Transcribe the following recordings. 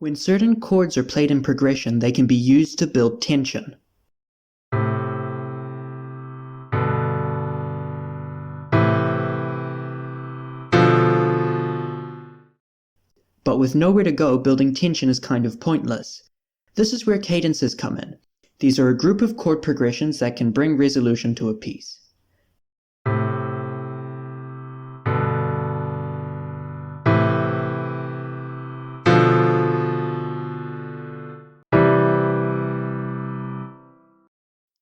When certain chords are played in progression, they can be used to build tension. But with nowhere to go, building tension is kind of pointless. This is where cadences come in. These are a group of chord progressions that can bring resolution to a piece.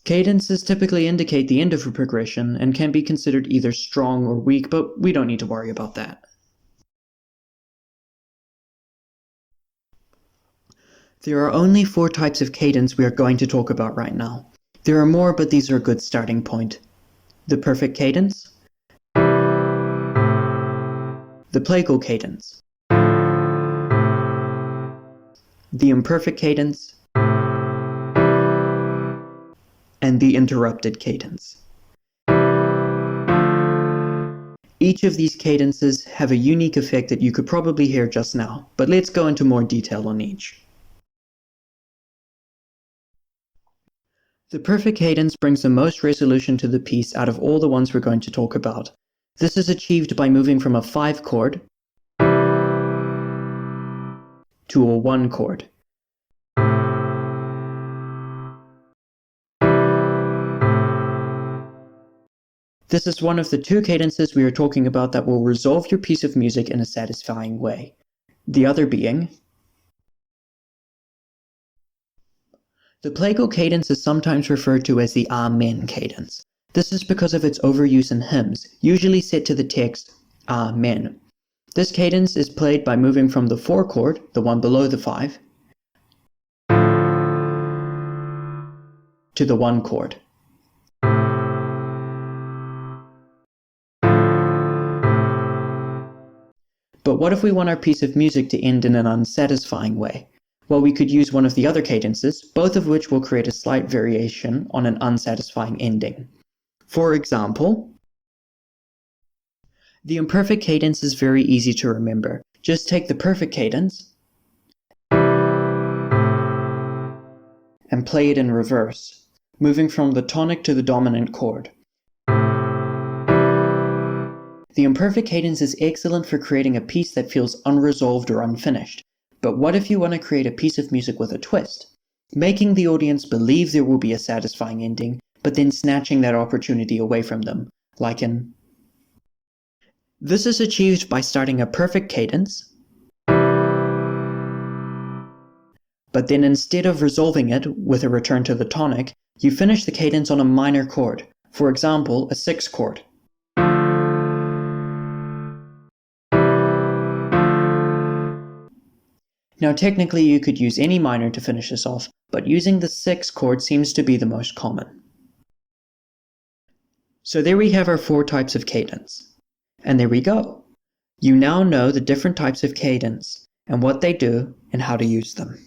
Cadences typically indicate the end of a progression and can be considered either strong or weak, but we don't need to worry about that. There are only 4 types of cadence we are going to talk about right now. There are more, but these are a good starting point. The Perfect Cadence, the Plagal Cadence, the Imperfect Cadence, and the Interrupted Cadence. Each of these cadences have a unique effect that you could probably hear just now, but let's go into more detail on each. The Perfect Cadence brings the most resolution to the piece out of all the ones we're going to talk about. This is achieved by moving from a 5 chord to a 1 chord. This is one of the 2 cadences we are talking about that will resolve your piece of music in a satisfying way. The other being the Plagal Cadence is sometimes referred to as the Amen cadence. This is because of its overuse in hymns, usually set to the text Amen. This cadence is played by moving from the 4 chord, the one below the 5, to the 1 chord. But what if we want our piece of music to end in an unsatisfying way? Well, we could use one of the other cadences, both of which will create a slight variation on an unsatisfying ending. For example, the Imperfect Cadence is very easy to remember. Just take the Perfect Cadence and play it in reverse, moving from the tonic to the dominant chord. The Imperfect Cadence is excellent for creating a piece that feels unresolved or unfinished. But what if you want to create a piece of music with a twist, making the audience believe there will be a satisfying ending, but then snatching that opportunity away from them, like in... This is achieved by starting a perfect cadence, but then instead of resolving it with a return to the tonic, you finish the cadence on a minor chord, for example, a 6 chord. Now technically you could use any minor to finish this off, but using the 6 chord seems to be the most common. So there we have our 4 types of cadence. And there we go. You now know the different types of cadence, and what they do, and how to use them.